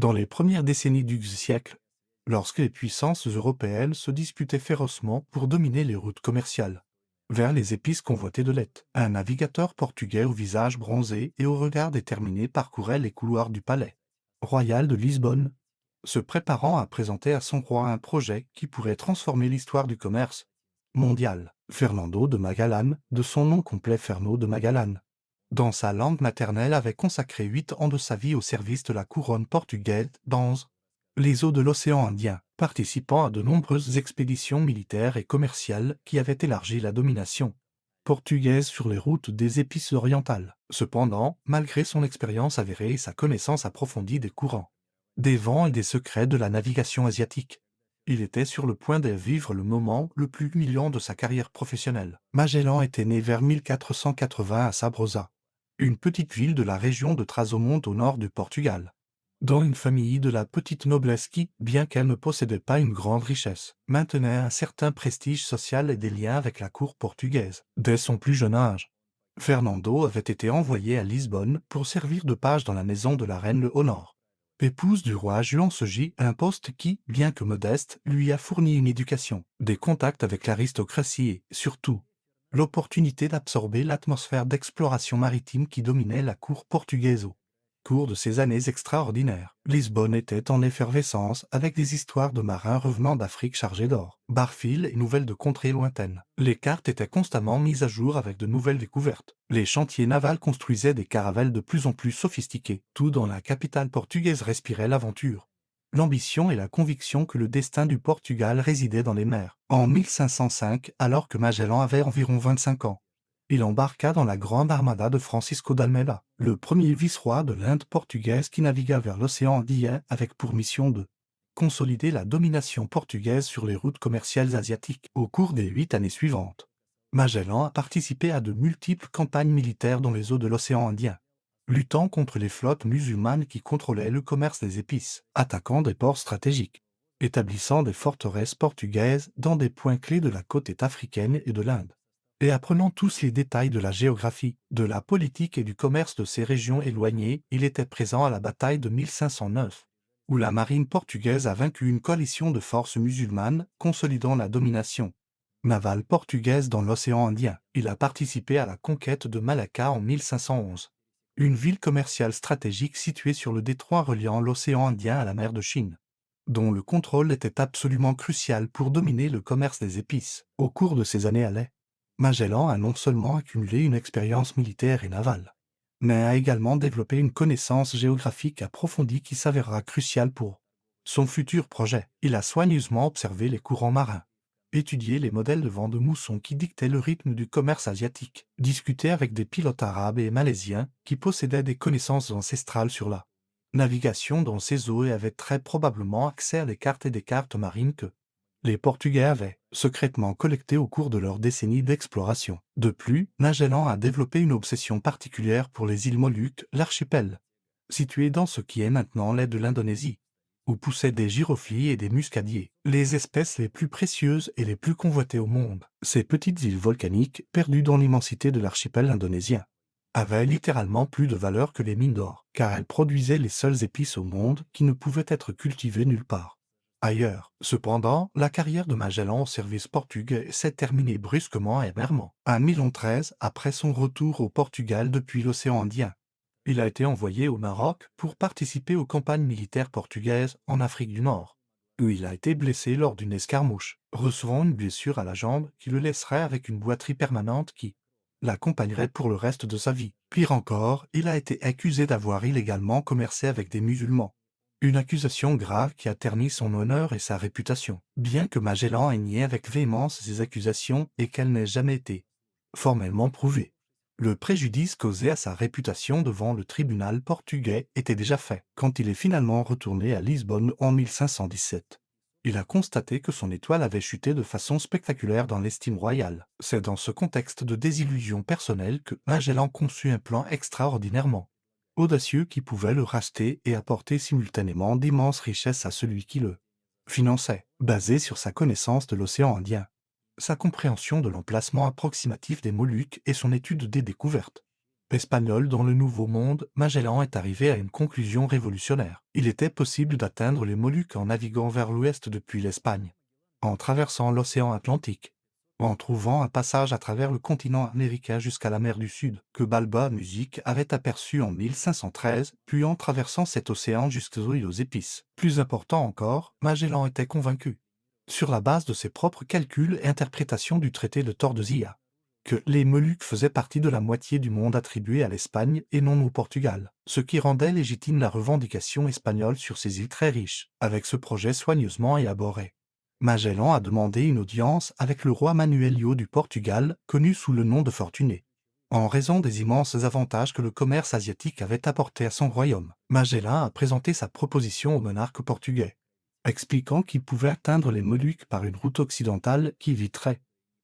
Dans les premières décennies du siècle, lorsque les puissances européennes se disputaient férocement pour dominer les routes commerciales vers les épices convoitées de l'Est, un navigateur portugais au visage bronzé et au regard déterminé parcourait les couloirs du palais royal de Lisbonne, se préparant à présenter à son roi un projet qui pourrait transformer l'histoire du commerce mondial. Fernando de Magalhães, de son nom complet Fernando de Magalhães, dans sa langue maternelle, avait consacré 8 ans de sa vie au service de la couronne portugaise dans les eaux de l'océan Indien, participant à de nombreuses expéditions militaires et commerciales qui avaient élargi la domination portugaise sur les routes des épices orientales. Cependant, malgré son expérience avérée et sa connaissance approfondie des courants, des vents et des secrets de la navigation asiatique, il était sur le point de vivre le moment le plus humiliant de sa carrière professionnelle. Magellan était né vers 1480 à Sabrosa, une petite ville de la région de Trás-os-Montes au nord du Portugal, dans une famille de la petite noblesse qui, bien qu'elle ne possédait pas une grande richesse, maintenait un certain prestige social et des liens avec la cour portugaise. Dès son plus jeune âge, Fernando avait été envoyé à Lisbonne pour servir de page dans la maison de la reine Le Honor, épouse du roi Juan Segui, un poste qui, bien que modeste, lui a fourni une éducation, des contacts avec l'aristocratie et, surtout, l'opportunité d'absorber l'atmosphère d'exploration maritime qui dominait la cour portugaise au cours de ces années extraordinaires. Lisbonne était en effervescence avec des histoires de marins revenant d'Afrique chargés d'or, barfil et nouvelles de contrées lointaines. Les cartes étaient constamment mises à jour avec de nouvelles découvertes. Les chantiers navals construisaient des caravelles de plus en plus sophistiquées. Tout dans la capitale portugaise respirait l'aventure, l'ambition et la conviction que le destin du Portugal résidait dans les mers. En 1505, alors que Magellan avait environ 25 ans, il embarqua dans la grande armada de Francisco d'Almeida, le premier vice-roi de l'Inde portugaise qui navigua vers l'océan Indien avec pour mission de consolider la domination portugaise sur les routes commerciales asiatiques. Au cours des 8 années suivantes, Magellan a participé à de multiples campagnes militaires dans les eaux de l'océan Indien, luttant contre les flottes musulmanes qui contrôlaient le commerce des épices, attaquant des ports stratégiques, établissant des forteresses portugaises dans des points clés de la côte est africaine et de l'Inde, et apprenant tous les détails de la géographie, de la politique et du commerce de ces régions éloignées. Il était présent à la bataille de 1509, où la marine portugaise a vaincu une coalition de forces musulmanes, consolidant la domination navale portugaise dans l'océan Indien. Il a participé à la conquête de Malacca en 1511, une ville commerciale stratégique située sur le détroit reliant l'océan Indien à la mer de Chine, dont le contrôle était absolument crucial pour dominer le commerce des épices. Au cours de ces années à l'est, Magellan a non seulement accumulé une expérience militaire et navale, mais a également développé une connaissance géographique approfondie qui s'avérera cruciale pour son futur projet. Il a soigneusement observé les courants marins, étudié les modèles de vent de mousson qui dictaient le rythme du commerce asiatique, discuté avec des pilotes arabes et malaisiens qui possédaient des connaissances ancestrales sur la navigation dans ces eaux et avaient très probablement accès à des cartes et des cartes marines que les Portugais avaient secrètement collectées au cours de leur décennie d'exploration. De plus, Magellan a développé une obsession particulière pour les îles Moluques, l'archipel, situé dans ce qui est maintenant l'est de l'Indonésie, où poussaient des giroflies et des muscadiers, les espèces les plus précieuses et les plus convoitées au monde. Ces petites îles volcaniques, perdues dans l'immensité de l'archipel indonésien, avaient littéralement plus de valeur que les mines d'or, car elles produisaient les seules épices au monde qui ne pouvaient être cultivées nulle part ailleurs. Cependant, la carrière de Magellan au service portugais s'est terminée brusquement et amèrement. En 1013, après son retour au Portugal depuis l'océan Indien, il a été envoyé au Maroc pour participer aux campagnes militaires portugaises en Afrique du Nord, où il a été blessé lors d'une escarmouche, recevant une blessure à la jambe qui le laisserait avec une boiterie permanente qui l'accompagnerait pour le reste de sa vie. Pire encore, il a été accusé d'avoir illégalement commercé avec des musulmans, une accusation grave qui a terni son honneur et sa réputation. Bien que Magellan ait nié avec véhémence ces accusations et qu'elles n'aient jamais été formellement prouvées, le préjudice causé à sa réputation devant le tribunal portugais était déjà fait. Quand il est finalement retourné à Lisbonne en 1517, il a constaté que son étoile avait chuté de façon spectaculaire dans l'estime royale. C'est dans ce contexte de désillusion personnelle que Magellan conçut un plan extraordinairement audacieux qui pouvait le racheter et apporter simultanément d'immenses richesses à celui qui le finançait, basé sur sa connaissance de l'océan Indien, sa compréhension de l'emplacement approximatif des Moluques et son étude des découvertes Espagnol dans le Nouveau Monde, Magellan est arrivé à une conclusion révolutionnaire. Il était possible d'atteindre les Moluques en naviguant vers l'ouest depuis l'Espagne, en traversant l'océan Atlantique, en trouvant un passage à travers le continent américain jusqu'à la mer du Sud, que Balboa Music avait aperçu en 1513, puis en traversant cet océan jusqu'aux îles aux Épices. Plus important encore, Magellan était convaincu, sur la base de ses propres calculs et interprétations du traité de Tordesillas, que les Moluques faisaient partie de la moitié du monde attribué à l'Espagne et non au Portugal, ce qui rendait légitime la revendication espagnole sur ces îles très riches. Avec ce projet soigneusement élaboré, Magellan a demandé une audience avec le roi Manuelio du Portugal, connu sous le nom de Fortuné, en raison des immenses avantages que le commerce asiatique avait apportés à son royaume. Magellan a présenté sa proposition au monarque portugais, expliquant qu'il pouvait atteindre les Moluques par une route occidentale qui éviterait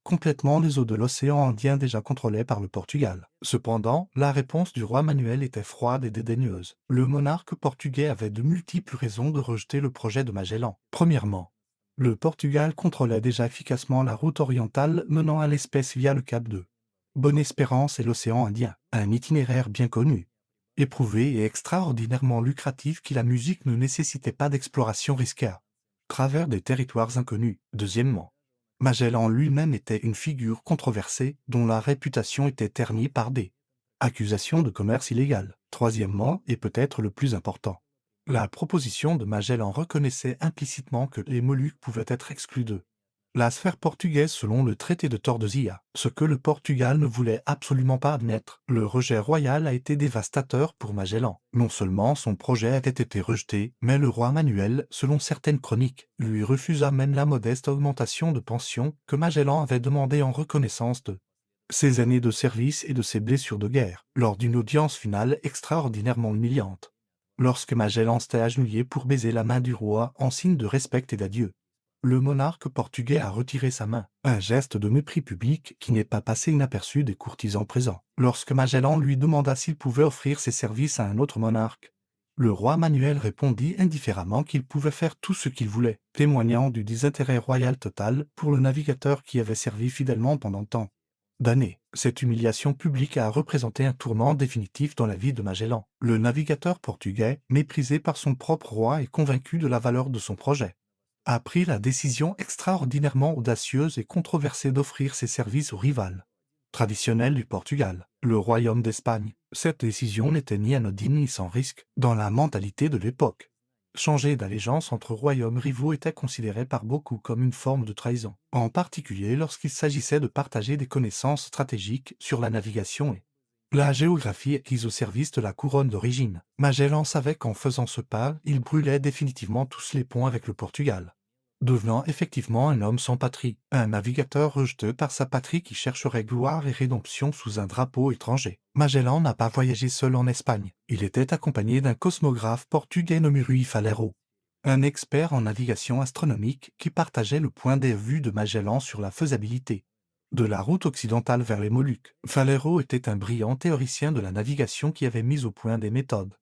complètement les eaux de l'océan Indien déjà contrôlées par le Portugal. Cependant, la réponse du roi Manuel était froide et dédaigneuse. Le monarque portugais avait de multiples raisons de rejeter le projet de Magellan. Premièrement, le Portugal contrôlait déjà efficacement la route orientale menant à l'espèce via le cap de Bonne-Espérance et l'océan Indien, un itinéraire bien connu, éprouvé et extraordinairement lucratif qui la musique ne nécessitait pas d'exploration risquée à travers des territoires inconnus. Deuxièmement, Magellan lui-même était une figure controversée dont la réputation était ternie par des accusations de commerce illégal. Troisièmement, et peut-être le plus important, la proposition de Magellan reconnaissait implicitement que les Moluques pouvaient être exclus de la sphère portugaise selon le traité de Tordesillas, ce que le Portugal ne voulait absolument pas admettre. Le rejet royal a été dévastateur pour Magellan. Non seulement son projet avait été rejeté, mais le roi Manuel, selon certaines chroniques, lui refusa même la modeste augmentation de pension que Magellan avait demandée en reconnaissance de ses années de service et de ses blessures de guerre, lors d'une audience finale extraordinairement humiliante. Lorsque Magellan s'était agenouillé pour baiser la main du roi en signe de respect et d'adieu, le monarque portugais a retiré sa main, un geste de mépris public qui n'est pas passé inaperçu des courtisans présents. Lorsque Magellan lui demanda s'il pouvait offrir ses services à un autre monarque, le roi Manuel répondit indifféremment qu'il pouvait faire tout ce qu'il voulait, témoignant du désintérêt royal total pour le navigateur qui avait servi fidèlement pendant tant d'années. Cette humiliation publique a représenté un tournant définitif dans la vie de Magellan. Le navigateur portugais, méprisé par son propre roi et convaincu de la valeur de son projet, a pris la décision extraordinairement audacieuse et controversée d'offrir ses services au rival traditionnel du Portugal, le royaume d'Espagne. Cette décision n'était ni anodine ni sans risque dans la mentalité de l'époque. Changer d'allégeance entre royaumes rivaux était considéré par beaucoup comme une forme de trahison, en particulier lorsqu'il s'agissait de partager des connaissances stratégiques sur la navigation et la géographie acquise au service de la couronne d'origine. Magellan savait qu'en faisant ce pas, il brûlait définitivement tous les ponts avec le Portugal, devenant effectivement un homme sans patrie, un navigateur rejeté par sa patrie qui chercherait gloire et rédemption sous un drapeau étranger. Magellan n'a pas voyagé seul en Espagne. Il était accompagné d'un cosmographe portugais nommé Rui Falero, un expert en navigation astronomique qui partageait le point de vue de Magellan sur la faisabilité de la route occidentale vers les Moluques. Falero était un brillant théoricien de la navigation qui avait mis au point des méthodes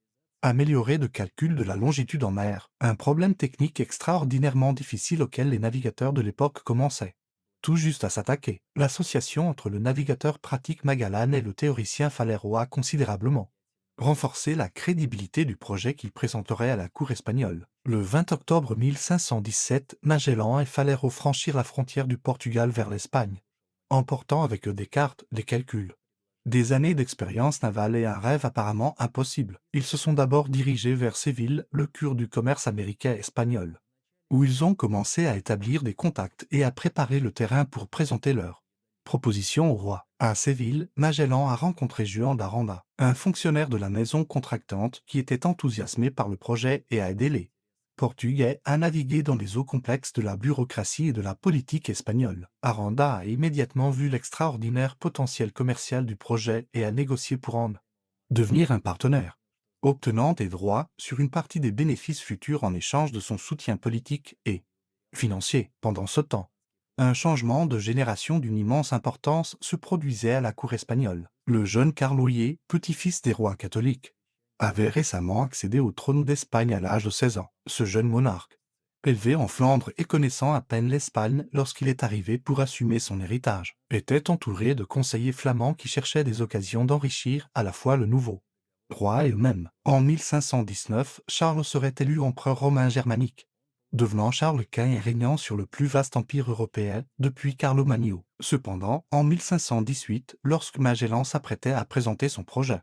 améliorées de calcul de la longitude en mer, un problème technique extraordinairement difficile auquel les navigateurs de l'époque commençaient tout juste à s'attaquer. L'association entre le navigateur pratique Magellan et le théoricien Falero a considérablement renforcé la crédibilité du projet qu'il présenterait à la cour espagnole. Le 20 octobre 1517, Magellan et Falero franchirent la frontière du Portugal vers l'Espagne, emportant avec eux des cartes, des calculs, des années d'expérience navale et un rêve apparemment impossible. Ils se sont d'abord dirigés vers Séville, le cœur du commerce américain espagnol, où ils ont commencé à établir des contacts et à préparer le terrain pour présenter leur proposition au roi. À Séville, Magellan a rencontré Juan d'Aranda, un fonctionnaire de la maison contractante qui était enthousiasmé par le projet et a aidé les Portugais à naviguer dans les eaux complexes de la bureaucratie et de la politique espagnole. Aranda a immédiatement vu l'extraordinaire potentiel commercial du projet et a négocié pour en devenir un partenaire, obtenant des droits sur une partie des bénéfices futurs en échange de son soutien politique et financier. Pendant ce temps, un changement de génération d'une immense importance se produisait à la cour espagnole. Le jeune Carloyer, petit-fils des rois catholiques, avait récemment accédé au trône d'Espagne à l'âge de 16 ans. Ce jeune monarque Élevé en Flandre et connaissant à peine l'Espagne lorsqu'il est arrivé pour assumer son héritage, était entouré de conseillers flamands qui cherchaient des occasions d'enrichir à la fois le nouveau roi et eux-mêmes. En 1519, Charles serait élu empereur romain germanique, devenant Charles Quint et régnant sur le plus vaste empire européen depuis Carlo Magno. Cependant, en 1518, lorsque Magellan s'apprêtait à présenter son projet,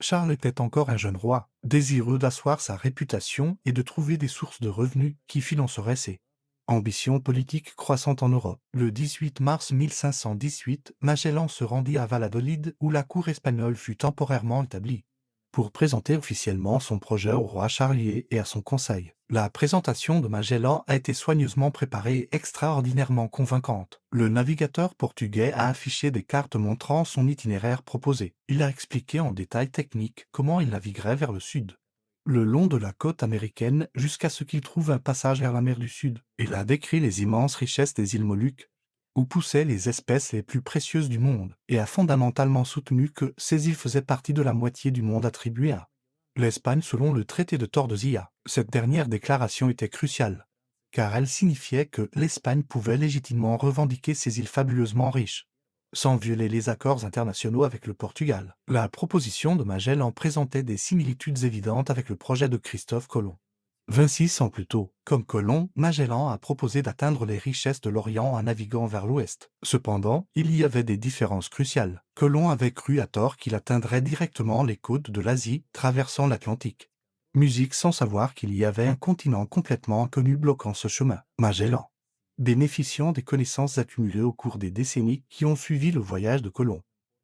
Charles était encore un jeune roi, désireux d'asseoir sa réputation et de trouver des sources de revenus qui financeraient ses ambitions politiques croissantes en Europe. Le 18 mars 1518, Magellan se rendit à Valladolid où la cour espagnole fut temporairement établie, pour présenter officiellement son projet au roi Charles et à son conseil. La présentation de Magellan a été soigneusement préparée et extraordinairement convaincante. Le navigateur portugais a affiché des cartes montrant son itinéraire proposé. Il a expliqué en détail technique comment il naviguerait vers le sud, le long de la côte américaine jusqu'à ce qu'il trouve un passage vers la mer du Sud. Il a décrit les immenses richesses des îles Moluques, où poussaient les espèces les plus précieuses du monde, et a fondamentalement soutenu que ces îles faisaient partie de la moitié du monde attribué à l'Espagne selon le traité de Tordesillas. Cette dernière déclaration était cruciale, car elle signifiait que l'Espagne pouvait légitimement revendiquer ces îles fabuleusement riches, sans violer les accords internationaux avec le Portugal. La proposition de Magellan présentait des similitudes évidentes avec le projet de Christophe Colomb. 26 ans plus tôt, comme Colomb, Magellan a proposé d'atteindre les richesses de l'Orient en naviguant vers l'ouest. Cependant, il y avait des différences cruciales. Colomb avait cru à tort qu'il atteindrait directement les côtes de l'Asie, traversant l'Atlantique. Musique sans savoir qu'il y avait un continent complètement inconnu bloquant ce chemin. Magellan, bénéficiant des connaissances accumulées au cours des décennies qui ont suivi le voyage de Colomb,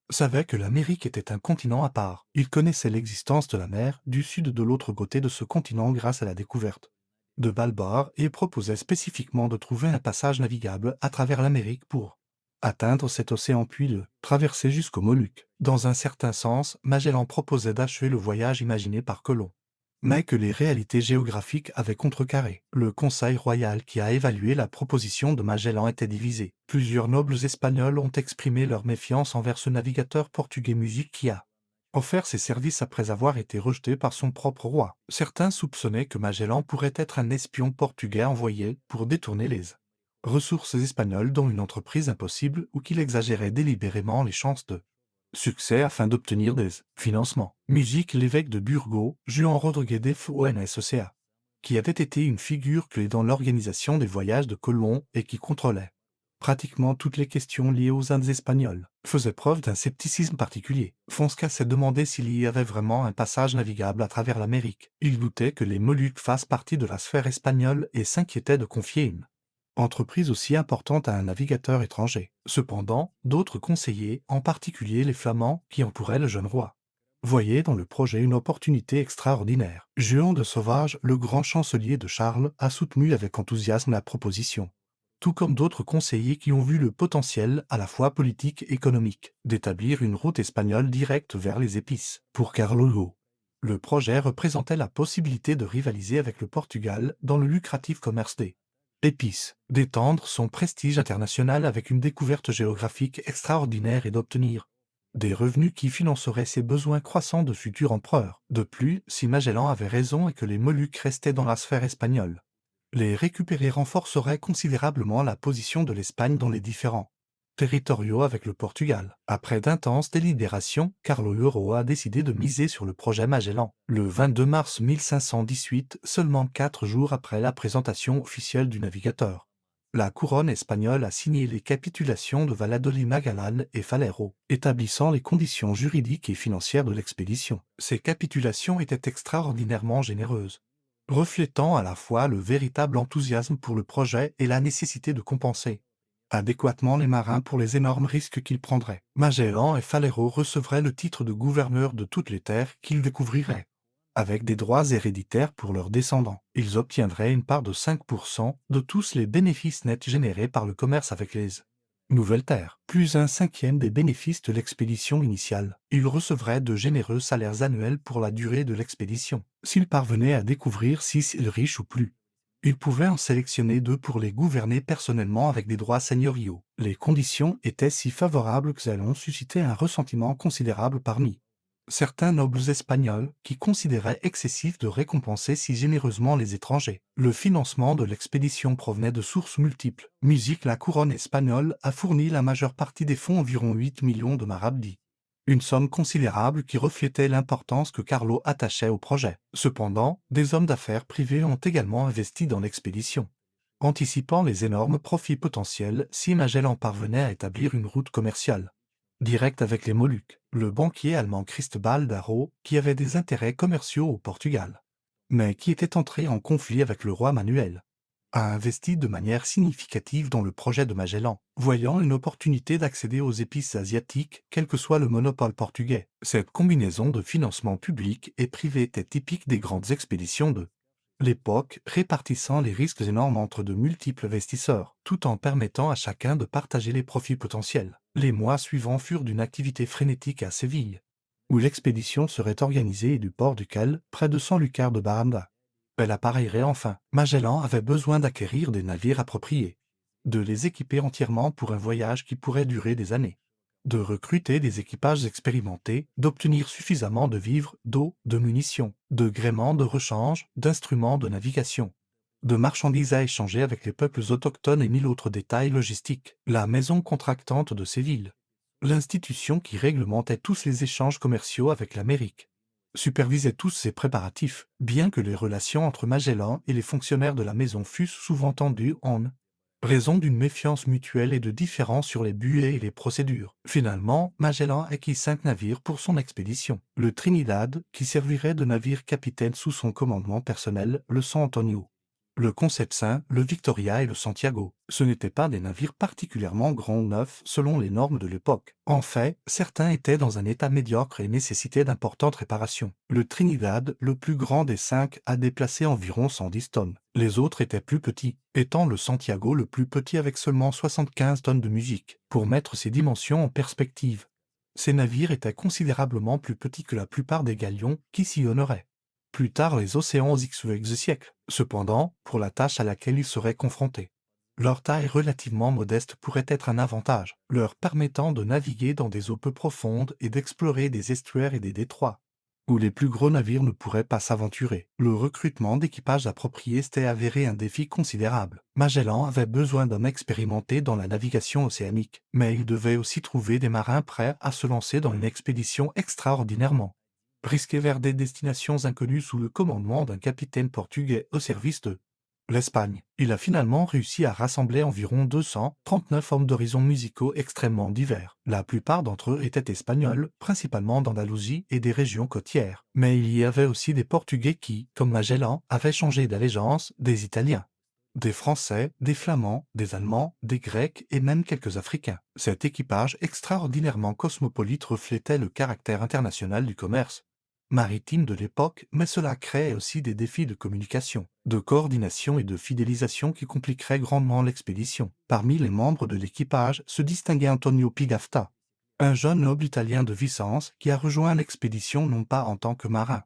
savait que l'Amérique était un continent à part. Il connaissait l'existence de la mer du sud de l'autre côté de ce continent grâce à la découverte de Balbar et proposait spécifiquement de trouver un passage navigable à travers l'Amérique pour atteindre cet océan puis le traverser jusqu'aux Moluques. Dans un certain sens, Magellan proposait d'achever le voyage imaginé par Colomb, mais que les réalités géographiques avaient contrecarré. Le Conseil royal qui a évalué la proposition de Magellan était divisé. Plusieurs nobles espagnols ont exprimé leur méfiance envers ce navigateur portugais musique qui a offert ses services après avoir été rejeté par son propre roi. Certains soupçonnaient que Magellan pourrait être un espion portugais envoyé pour détourner les ressources espagnoles dans une entreprise impossible ou qu'il exagérait délibérément les chances de succès afin d'obtenir des financements. Musique l'évêque de Burgos, Juan Rodríguez de Fuensalcoa, qui avait été une figure clé dans l'organisation des voyages de Colomb et qui contrôlait pratiquement toutes les questions liées aux Indes espagnoles, faisait preuve d'un scepticisme particulier. Fonseca s'est demandé s'il y avait vraiment un passage navigable à travers l'Amérique. Il doutait que les Moluques fassent partie de la sphère espagnole et s'inquiétait de confier une entreprise aussi importante à un navigateur étranger. Cependant, d'autres conseillers, en particulier les Flamands qui entouraient le jeune roi, voyaient dans le projet une opportunité extraordinaire. Jehan de Sauvage, le grand chancelier de Charles, a soutenu avec enthousiasme la proposition, tout comme d'autres conseillers qui ont vu le potentiel, à la fois politique et économique, d'établir une route espagnole directe vers les épices. Pour Carlos, le projet représentait la possibilité de rivaliser avec le Portugal dans le lucratif commerce des épices, d'étendre son prestige international avec une découverte géographique extraordinaire et d'obtenir des revenus qui financeraient ses besoins croissants de futur empereur. De plus, si Magellan avait raison et que les Moluques restaient dans la sphère espagnole, les récupérer renforcerait considérablement la position de l'Espagne dans les différents territoriaux avec le Portugal. Après d'intenses délibérations, Carlo Euro a décidé de miser sur le projet Magellan. Le 22 mars 1518, seulement 4 jours après la présentation officielle du navigateur, la couronne espagnole a signé les capitulations de Valladolid, Magallanes et Falero, établissant les conditions juridiques et financières de l'expédition. Ces capitulations étaient extraordinairement généreuses, reflétant à la fois le véritable enthousiasme pour le projet et la nécessité de compenser adéquatement les marins pour les énormes risques qu'ils prendraient. Magellan et Falero recevraient le titre de gouverneur de toutes les terres qu'ils découvriraient, avec des droits héréditaires pour leurs descendants. Ils obtiendraient une part de 5% de tous les bénéfices nets générés par le commerce avec les nouvelles terres, plus un cinquième des bénéfices de l'expédition initiale. Ils recevraient de généreux salaires annuels pour la durée de l'expédition. S'ils parvenaient à découvrir 6 îles riches ou plus, ils pouvaient en sélectionner 2 pour les gouverner personnellement avec des droits seigneuriaux. Les conditions étaient si favorables qu'elles ont suscité un ressentiment considérable parmi Certains nobles espagnols qui considéraient excessif de récompenser si généreusement les étrangers. Le financement de l'expédition provenait de sources multiples. Musique, la couronne espagnole a fourni la majeure partie des fonds, environ 8 millions de marabdis. Une somme considérable qui reflétait l'importance que Carlo attachait au projet. Cependant, des hommes d'affaires privés ont également investi dans l'expédition. Anticipant les énormes profits potentiels si Magellan parvenait à établir une route commerciale direct avec les Moluques, le banquier allemand Cristobal Darro, qui avait des intérêts commerciaux au Portugal, mais qui était entré en conflit avec le roi Manuel, a investi de manière significative dans le projet de Magellan, voyant une opportunité d'accéder aux épices asiatiques, quel que soit le monopole portugais. Cette combinaison de financement public et privé était typique des grandes expéditions de l'époque, répartissant les risques énormes entre de multiples investisseurs, tout en permettant à chacun de partager les profits potentiels. Les mois suivants furent d'une activité frénétique à Séville, où l'expédition serait organisée et du port duquel, près de 100 lucars de Baranda. Elle appareillerait enfin. Magellan avait besoin d'acquérir des navires appropriés, de les équiper entièrement pour un voyage qui pourrait durer des années, de recruter des équipages expérimentés, d'obtenir suffisamment de vivres, d'eau, de munitions, de gréements de rechange, d'instruments de navigation, de marchandises à échanger avec les peuples autochtones et mille autres détails logistiques. La maison contractante de Séville, l'institution qui réglementait tous les échanges commerciaux avec l'Amérique, supervisait tous ces préparatifs, bien que les relations entre Magellan et les fonctionnaires de la maison fussent souvent tendues en raison d'une méfiance mutuelle et de différends sur les buts et les procédures. Finalement, Magellan acquit 5 navires pour son expédition. Le Trinidad, qui servirait de navire-capitaine sous son commandement personnel, le San Antonio, le Concepción, le Victoria et le Santiago. Ce n'étaient pas des navires particulièrement grands neufs selon les normes de l'époque. En fait, certains étaient dans un état médiocre et nécessitaient d'importantes réparations. Le Trinidad, le plus grand des 5, a déplacé environ 110 tonnes. Les autres étaient plus petits, étant le Santiago le plus petit avec seulement 75 tonnes de musique. Pour mettre ces dimensions en perspective, ces navires étaient considérablement plus petits que la plupart des galions qui s'y honoraient. Plus tard les océans XVIe siècle, cependant, pour la tâche à laquelle ils seraient confrontés. Leur taille relativement modeste pourrait être un avantage, leur permettant de naviguer dans des eaux peu profondes et d'explorer des estuaires et des détroits, où les plus gros navires ne pourraient pas s'aventurer. Le recrutement d'équipages appropriés s'était avéré un défi considérable. Magellan avait besoin d'hommes expérimentés dans la navigation océanique, mais il devait aussi trouver des marins prêts à se lancer dans une expédition extraordinairement risquée vers des destinations inconnues sous le commandement d'un capitaine portugais au service de l'Espagne. Il a finalement réussi à rassembler environ 239 hommes d'horizons musicaux extrêmement divers. La plupart d'entre eux étaient espagnols, principalement d'Andalousie et des régions côtières. Mais il y avait aussi des Portugais qui, comme Magellan, avaient changé d'allégeance, des Italiens, des Français, des Flamands, des Allemands, des Grecs et même quelques Africains. Cet équipage extraordinairement cosmopolite reflétait le caractère international du commerce maritime de l'époque, mais cela crée aussi des défis de communication, de coordination et de fidélisation qui compliqueraient grandement l'expédition. Parmi les membres de l'équipage se distinguait Antonio Pigafetta, un jeune noble italien de Vicence qui a rejoint l'expédition non pas en tant que marin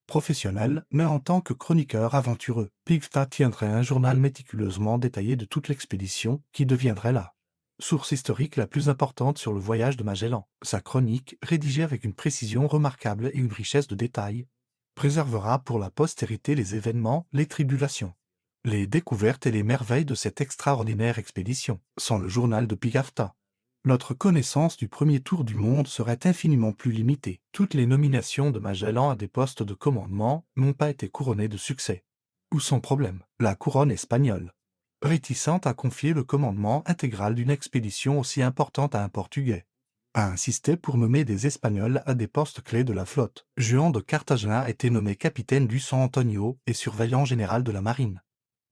professionnel, mais en tant que chroniqueur aventureux. Pigafetta tiendrait un journal méticuleusement détaillé de toute l'expédition qui deviendrait la source historique la plus importante sur le voyage de Magellan. Sa chronique, rédigée avec une précision remarquable et une richesse de détails, préservera pour la postérité les événements, les tribulations, les découvertes et les merveilles de cette extraordinaire expédition. Sans le journal de Pigafetta, notre connaissance du premier tour du monde serait infiniment plus limitée. Toutes les nominations de Magellan à des postes de commandement n'ont pas été couronnées de succès. Ou sans problème, la couronne espagnole, réticente à confier le commandement intégral d'une expédition aussi importante à un Portugais, a insisté pour nommer des Espagnols à des postes clés de la flotte. Juan de Cartagena a été nommé capitaine du San Antonio et surveillant général de la marine,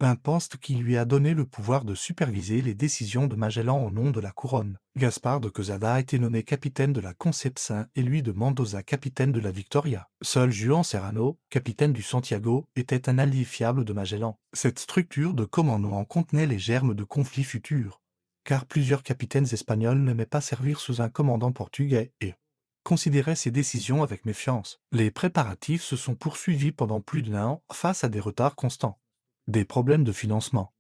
un poste qui lui a donné le pouvoir de superviser les décisions de Magellan au nom de la couronne. Gaspar de Quesada a été nommé capitaine de la Concepción et lui de Mendoza capitaine de la Victoria. Seul Juan Serrano, capitaine du Santiago, était un allié fiable de Magellan. Cette structure de commandement contenait les germes de conflits futurs, car plusieurs capitaines espagnols n'aimaient pas servir sous un commandant portugais et considéraient ces décisions avec méfiance. Les préparatifs se sont poursuivis pendant plus d'un an face à des retards constants, des problèmes de financement,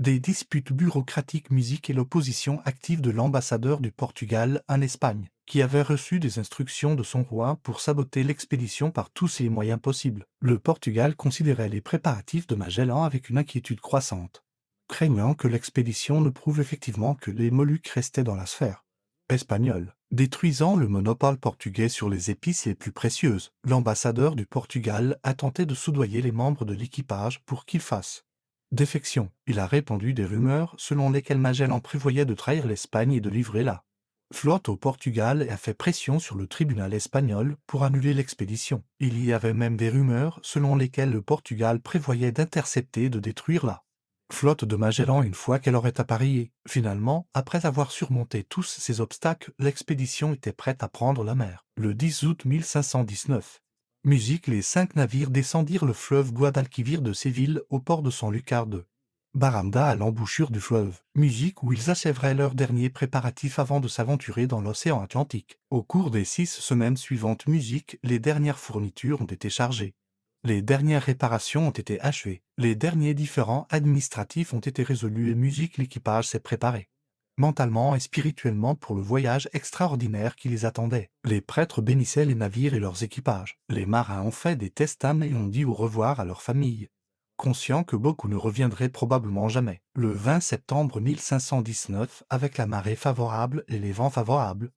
Des disputes bureaucratiques musique et l'opposition active de l'ambassadeur du Portugal en Espagne, qui avait reçu des instructions de son roi pour saboter l'expédition par tous les moyens possibles. Le Portugal considérait les préparatifs de Magellan avec une inquiétude croissante, craignant que l'expédition ne prouve effectivement que les Moluques restaient dans la sphère espagnole, détruisant le monopole portugais sur les épices les plus précieuses. L'ambassadeur du Portugal a tenté de soudoyer les membres de l'équipage pour qu'ils fassent défection. Il a répandu des rumeurs selon lesquelles Magellan prévoyait de trahir l'Espagne et de livrer la flotte au Portugal et a fait pression sur le tribunal espagnol pour annuler l'expédition. Il y avait même des rumeurs selon lesquelles le Portugal prévoyait d'intercepter et de détruire la flotte de Magellan une fois qu'elle aurait appareillé. Finalement, après avoir surmonté tous ces obstacles, l'expédition était prête à prendre la mer. Le 10 août 1519. Musique. Les 5 navires descendirent le fleuve Guadalquivir de Séville au port de San Lucar de Barramda à l'embouchure du fleuve. Musique où ils achèveraient leurs derniers préparatifs avant de s'aventurer dans l'océan Atlantique. Au cours des 6 semaines suivantes, musique, les dernières fournitures ont été chargées. Les dernières réparations ont été achevées. Les derniers différends administratifs ont été résolus et musique, l'équipage s'est préparé mentalement et spirituellement pour le voyage extraordinaire qui les attendait. Les prêtres bénissaient les navires et leurs équipages. Les marins ont fait des testaments et ont dit au revoir à leurs familles, conscients que beaucoup ne reviendraient probablement jamais. Le 20 septembre 1519, avec la marée favorable et les vents favorables,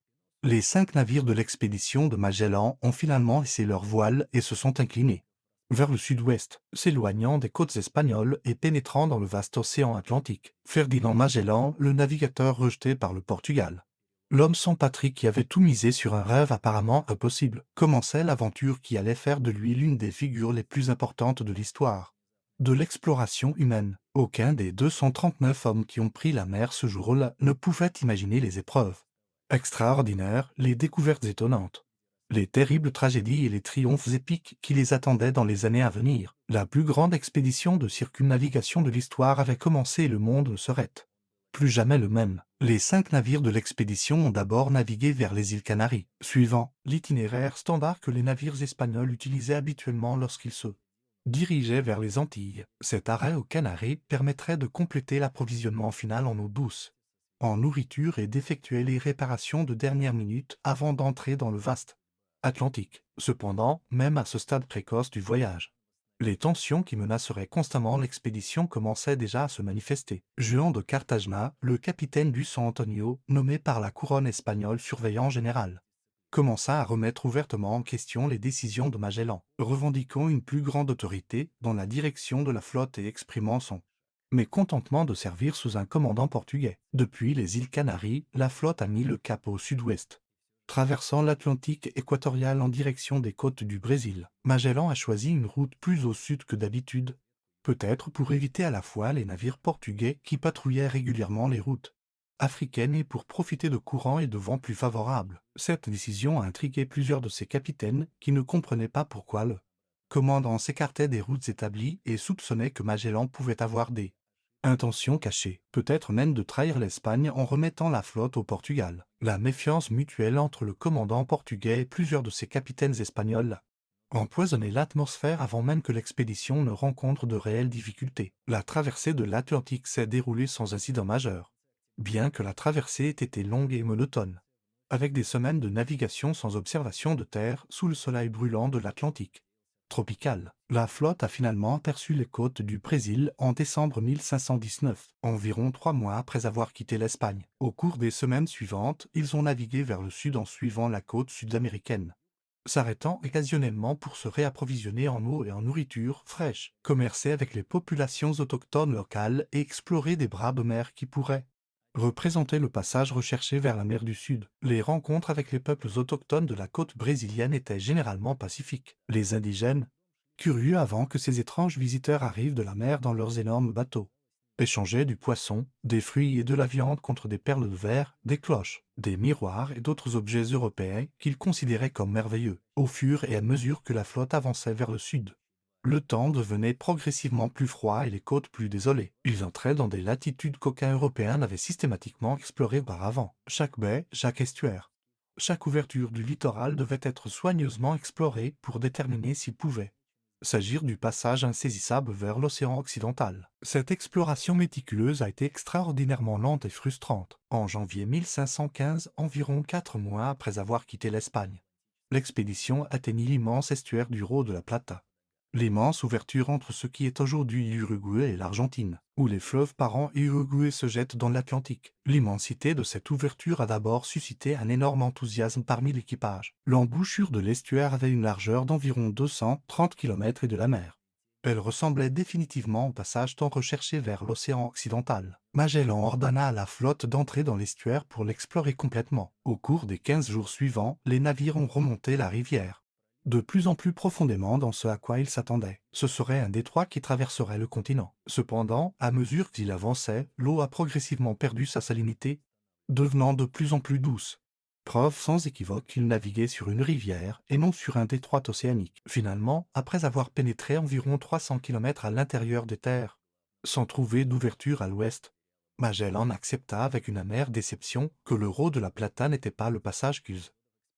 les 5 navires de l'expédition de Magellan ont finalement laissé leurs voiles et se sont inclinés vers le sud-ouest, s'éloignant des côtes espagnoles et pénétrant dans le vaste océan Atlantique. Ferdinand Magellan, le navigateur rejeté par le Portugal, l'homme sans patrie qui avait tout misé sur un rêve apparemment impossible, commençait l'aventure qui allait faire de lui l'une des figures les plus importantes de l'histoire de l'exploration humaine. Aucun des 239 hommes qui ont pris la mer ce jour-là ne pouvait imaginer les épreuves extraordinaires, les découvertes étonnantes, les terribles tragédies et les triomphes épiques qui les attendaient dans les années à venir. La plus grande expédition de circumnavigation de l'histoire avait commencé et le monde ne serait plus jamais le même. Les 5 navires de l'expédition ont d'abord navigué vers les îles Canaries, suivant l'itinéraire standard que les navires espagnols utilisaient habituellement lorsqu'ils se dirigeaient vers les Antilles. Cet arrêt aux Canaries permettrait de compléter l'approvisionnement final en eau douce, en nourriture et d'effectuer les réparations de dernière minute avant d'entrer dans le vaste Atlantique. Cependant, même à ce stade précoce du voyage, les tensions qui menaceraient constamment l'expédition commençaient déjà à se manifester. Juan de Cartagena, le capitaine du San Antonio, nommé par la couronne espagnole surveillant général, commença à remettre ouvertement en question les décisions de Magellan, revendiquant une plus grande autorité dans la direction de la flotte et exprimant son mécontentement de servir sous un commandant portugais. Depuis les îles Canaries, la flotte a mis le cap au sud-ouest, traversant l'Atlantique équatorial en direction des côtes du Brésil. Magellan a choisi une route plus au sud que d'habitude, peut-être pour éviter à la fois les navires portugais qui patrouillaient régulièrement les routes africaines et pour profiter de courants et de vents plus favorables. Cette décision a intrigué plusieurs de ses capitaines qui ne comprenaient pas pourquoi le commandant s'écartait des routes établies et soupçonnait que Magellan pouvait avoir des intention cachée, peut-être même de trahir l'Espagne en remettant la flotte au Portugal. La méfiance mutuelle entre le commandant portugais et plusieurs de ses capitaines espagnols a empoisonné l'atmosphère avant même que l'expédition ne rencontre de réelles difficultés. La traversée de l'Atlantique s'est déroulée sans incident majeur, bien que la traversée ait été longue et monotone, avec des semaines de navigation sans observation de terre sous le soleil brûlant de l'Atlantique tropicale. La flotte a finalement aperçu les côtes du Brésil en décembre 1519, environ 3 mois après avoir quitté l'Espagne. Au cours des semaines suivantes, ils ont navigué vers le sud en suivant la côte sud-américaine, s'arrêtant occasionnellement pour se réapprovisionner en eau et en nourriture fraîche, commercer avec les populations autochtones locales et explorer des bras de mer qui pourraient représenter le passage recherché vers la mer du Sud. Les rencontres avec les peuples autochtones de la côte brésilienne étaient généralement pacifiques. Les indigènes, curieux avant que ces étranges visiteurs arrivent de la mer dans leurs énormes bateaux, échangeaient du poisson, des fruits et de la viande contre des perles de verre, des cloches, des miroirs et d'autres objets européens qu'ils considéraient comme merveilleux. Au fur et à mesure que la flotte avançait vers le sud, le temps devenait progressivement plus froid et les côtes plus désolées. Ils entraient dans des latitudes qu'aucun Européen n'avait systématiquement explorées auparavant. Chaque baie, chaque estuaire, chaque ouverture du littoral devait être soigneusement explorée pour déterminer s'ils pouvaient s'agir du passage insaisissable vers l'océan occidental. Cette exploration méticuleuse a été extraordinairement lente et frustrante. En janvier 1515, environ 4 mois après avoir quitté l'Espagne, l'expédition atteignit l'immense estuaire du Rio de la Plata. L'immense ouverture entre ce qui est aujourd'hui l'Uruguay et l'Argentine, où les fleuves parents et Uruguay se jettent dans l'Atlantique. L'immensité de cette ouverture a d'abord suscité un énorme enthousiasme parmi l'équipage. L'embouchure de l'estuaire avait une largeur d'environ 230 km et de la mer. Elle ressemblait définitivement au passage tant recherché vers l'océan occidental. Magellan ordonna à la flotte d'entrer dans l'estuaire pour l'explorer complètement. Au cours des 15 jours suivants, les navires ont remonté la rivière, de plus en plus profondément dans ce à quoi il s'attendait. Ce serait un détroit qui traverserait le continent. Cependant, à mesure qu'il avançait, l'eau a progressivement perdu sa salinité, devenant de plus en plus douce. Preuve sans équivoque qu'il naviguait sur une rivière et non sur un détroit océanique. Finalement, après avoir pénétré environ 300 km à l'intérieur des terres, sans trouver d'ouverture à l'ouest, Magellan accepta avec une amère déception que le Rio de la Plata n'était pas le passage qu'ils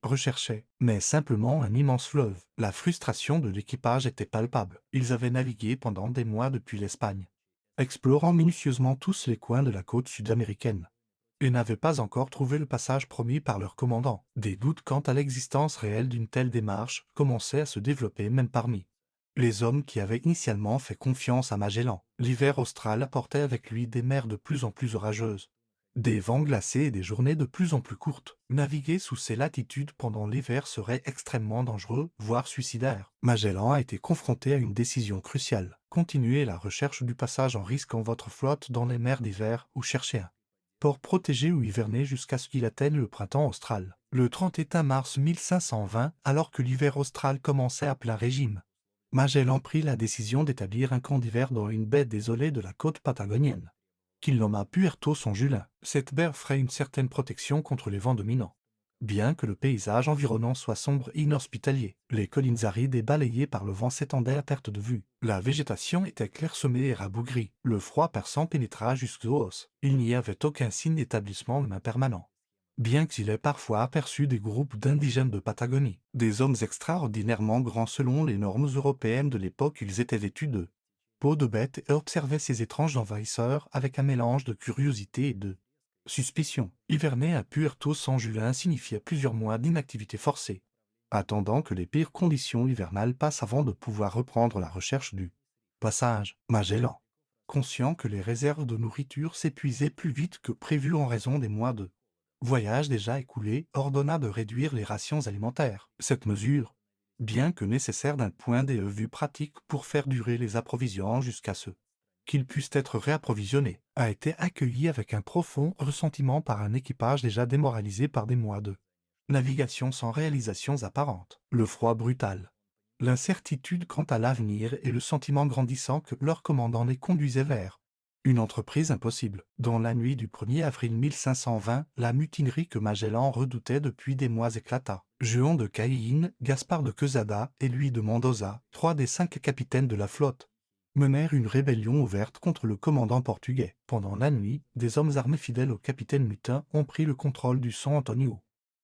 recherchaient, mais simplement un immense fleuve. La frustration de l'équipage était palpable. Ils avaient navigué pendant des mois depuis l'Espagne, explorant minutieusement tous les coins de la côte sud-américaine, et n'avaient pas encore trouvé le passage promis par leur commandant. Des doutes quant à l'existence réelle d'une telle démarche commençaient à se développer même parmi les hommes qui avaient initialement fait confiance à Magellan. L'hiver austral apportait avec lui des mers de plus en plus orageuses, des vents glacés et des journées de plus en plus courtes. Naviguer sous ces latitudes pendant l'hiver serait extrêmement dangereux, voire suicidaire. Magellan a été confronté à une décision cruciale. Continuer la recherche du passage en risquant votre flotte dans les mers d'hiver ou chercher un port protégé ou hiverner jusqu'à ce qu'il atteigne le printemps austral. Le 31 mars 1520, alors que l'hiver austral commençait à plein régime, Magellan prit la décision d'établir un camp d'hiver dans une baie désolée de la côte patagonienne, qu'il nomma Puerto San Julián. Cette baie offrait une certaine protection contre les vents dominants, bien que le paysage environnant soit sombre et inhospitalier. Les collines arides et balayées par le vent s'étendaient à perte de vue. La végétation était clairsemée et rabougrie. Le froid perçant pénétra jusqu'aux os. Il n'y avait aucun signe d'établissement humain permanent, bien qu'il ait parfois aperçu des groupes d'indigènes de Patagonie. Des hommes extraordinairement grands selon les normes européennes de l'époque. Ils étaient vêtus de peau de bête et observaient ces étranges envahisseurs avec un mélange de curiosité et de suspicion. Hiverner à Puerto San Julián signifiait plusieurs mois d'inactivité forcée, attendant que les pires conditions hivernales passent avant de pouvoir reprendre la recherche du passage. Magellan, conscient que les réserves de nourriture s'épuisaient plus vite que prévu en raison des mois de voyage déjà écoulés, ordonna de réduire les rations alimentaires. Cette mesure, bien que nécessaire d'un point de vue pratique pour faire durer les approvisionnements jusqu'à ce qu'ils puissent être réapprovisionnés, a été accueillie avec un profond ressentiment par un équipage déjà démoralisé par des mois de navigation sans réalisations apparentes. Le froid brutal, l'incertitude quant à l'avenir et le sentiment grandissant que leur commandant les conduisait vers une entreprise impossible. Dans la nuit du 1er avril 1520, la mutinerie que Magellan redoutait depuis des mois éclata. Jehan de Caïn, Gaspard de Quesada et Louis de Mendoza, 3 des 5 capitaines de la flotte, menèrent une rébellion ouverte contre le commandant portugais. Pendant la nuit, des hommes armés fidèles au capitaine mutin ont pris le contrôle du San Antonio,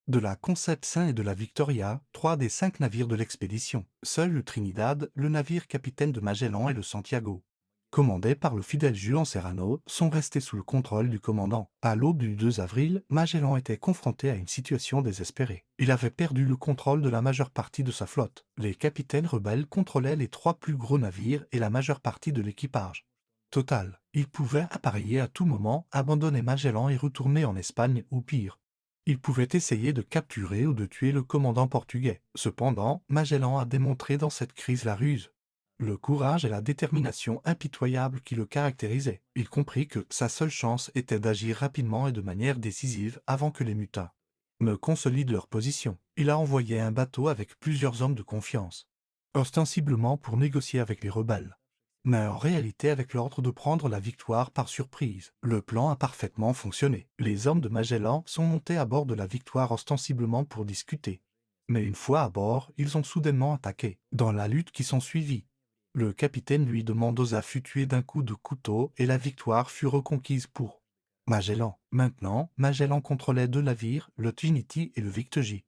de la Concepción et de la Victoria, 3 des 5 navires de l'expédition. Seul le Trinidad, le navire capitaine de Magellan et le Santiago, commandés par le fidèle Juan Serrano, sont restés sous le contrôle du commandant. À l'aube du 2 avril, Magellan était confronté à une situation désespérée. Il avait perdu le contrôle de la majeure partie de sa flotte. Les capitaines rebelles contrôlaient les 3 plus gros navires et la majeure partie de l'équipage total. Ils pouvaient appareiller à tout moment, abandonner Magellan et retourner en Espagne ou pire, ils pouvaient essayer de capturer ou de tuer le commandant portugais. Cependant, Magellan a démontré dans cette crise la ruse, le courage et la détermination impitoyable qui le caractérisaient. Il comprit que sa seule chance était d'agir rapidement et de manière décisive avant que les mutins ne consolident leur position. Il a envoyé un bateau avec plusieurs hommes de confiance, ostensiblement pour négocier avec les rebelles, mais en réalité avec l'ordre de prendre la victoire par surprise. Le plan a parfaitement fonctionné. Les hommes de Magellan sont montés à bord de la Victoire ostensiblement pour discuter. Mais une fois à bord, ils ont soudainement attaqué. Dans la lutte qui s'ensuivit, le capitaine Louis de Mendoza fut tué d'un coup de couteau et la Victoire fut reconquise pour Magellan. Maintenant, Magellan contrôlait 2 navires, le Trinity et le Victory.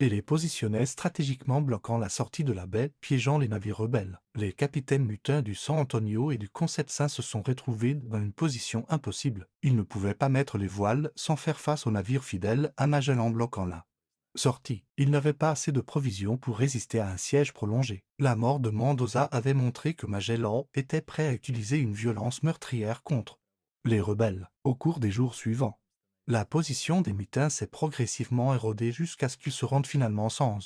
et les positionnait stratégiquement bloquant la sortie de la baie, piégeant les navires rebelles. Les capitaines mutins du San Antonio et du Concepción se sont retrouvés dans une position impossible. Ils ne pouvaient pas mettre les voiles sans faire face aux navires fidèles à Magellan bloquant la sortie. Ils n'avaient pas assez de provisions pour résister à un siège prolongé. La mort de Mendoza avait montré que Magellan était prêt à utiliser une violence meurtrière contre les rebelles. Au cours des jours suivants, la position des mutins s'est progressivement érodée jusqu'à ce qu'ils se rendent finalement sans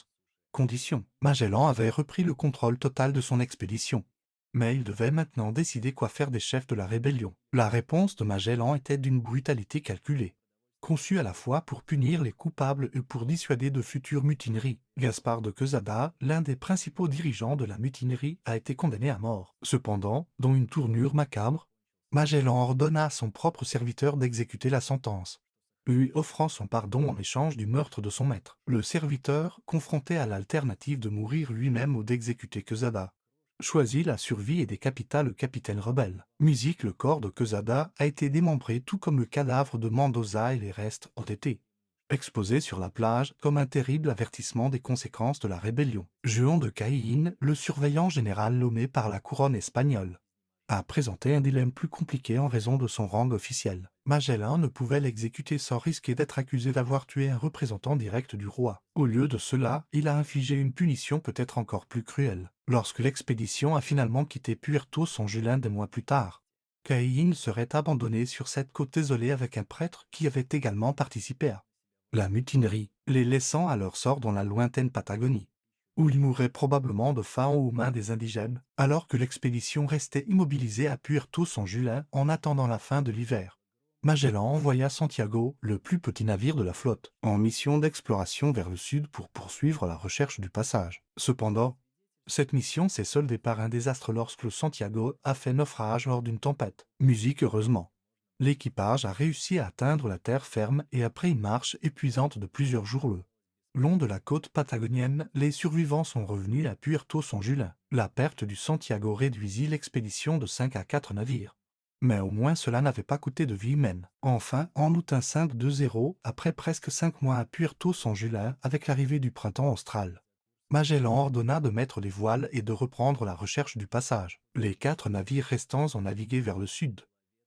condition. Magellan avait repris le contrôle total de son expédition. Mais il devait maintenant décider quoi faire des chefs de la rébellion. La réponse de Magellan était d'une brutalité calculée, conçue à la fois pour punir les coupables et pour dissuader de futures mutineries. Gaspard de Quesada, l'un des principaux dirigeants de la mutinerie, a été condamné à mort. Cependant, dans une tournure macabre, Magellan ordonna à son propre serviteur d'exécuter la sentence, lui offrant son pardon en échange du meurtre de son maître. Le serviteur, confronté à l'alternative de mourir lui-même ou d'exécuter Quesada, choisit la survie et décapita le capitaine rebelle. Musique, le corps de Quesada a été démembré tout comme le cadavre de Mendoza et les restes ont été exposés sur la plage comme un terrible avertissement des conséquences de la rébellion. Juan de Caïn, le surveillant général nommé par la couronne espagnole, a présenté un dilemme plus compliqué en raison de son rang officiel. Magellan ne pouvait l'exécuter sans risquer d'être accusé d'avoir tué un représentant direct du roi. Au lieu de cela, il a infligé une punition peut-être encore plus cruelle. Lorsque l'expédition a finalement quitté Puerto San Julián des mois plus tard, Caïn serait abandonné sur cette côte désolée avec un prêtre qui avait également participé à la mutinerie, les laissant à leur sort dans la lointaine Patagonie, où ils mourraient probablement de faim aux mains des indigènes, alors que l'expédition restait immobilisée à Puerto San Julián en attendant la fin de l'hiver. Magellan envoya Santiago, le plus petit navire de la flotte, en mission d'exploration vers le sud pour poursuivre la recherche du passage. Cependant, cette mission s'est soldée par un désastre lorsque le Santiago a fait naufrage lors d'une tempête. Musique, heureusement, l'équipage a réussi à atteindre la terre ferme et après une marche épuisante de plusieurs jours le long de la côte patagonienne, les survivants sont revenus à Puerto San Julián. La perte du Santiago réduisit l'expédition de 5 à 4 navires. Mais au moins cela n'avait pas coûté de vie humaine. Enfin, en août 5-2-0, après presque 5 mois à Puerto San Julián avec l'arrivée du printemps austral, Magellan ordonna de mettre les voiles et de reprendre la recherche du passage. Les 4 navires restants ont navigué vers le sud,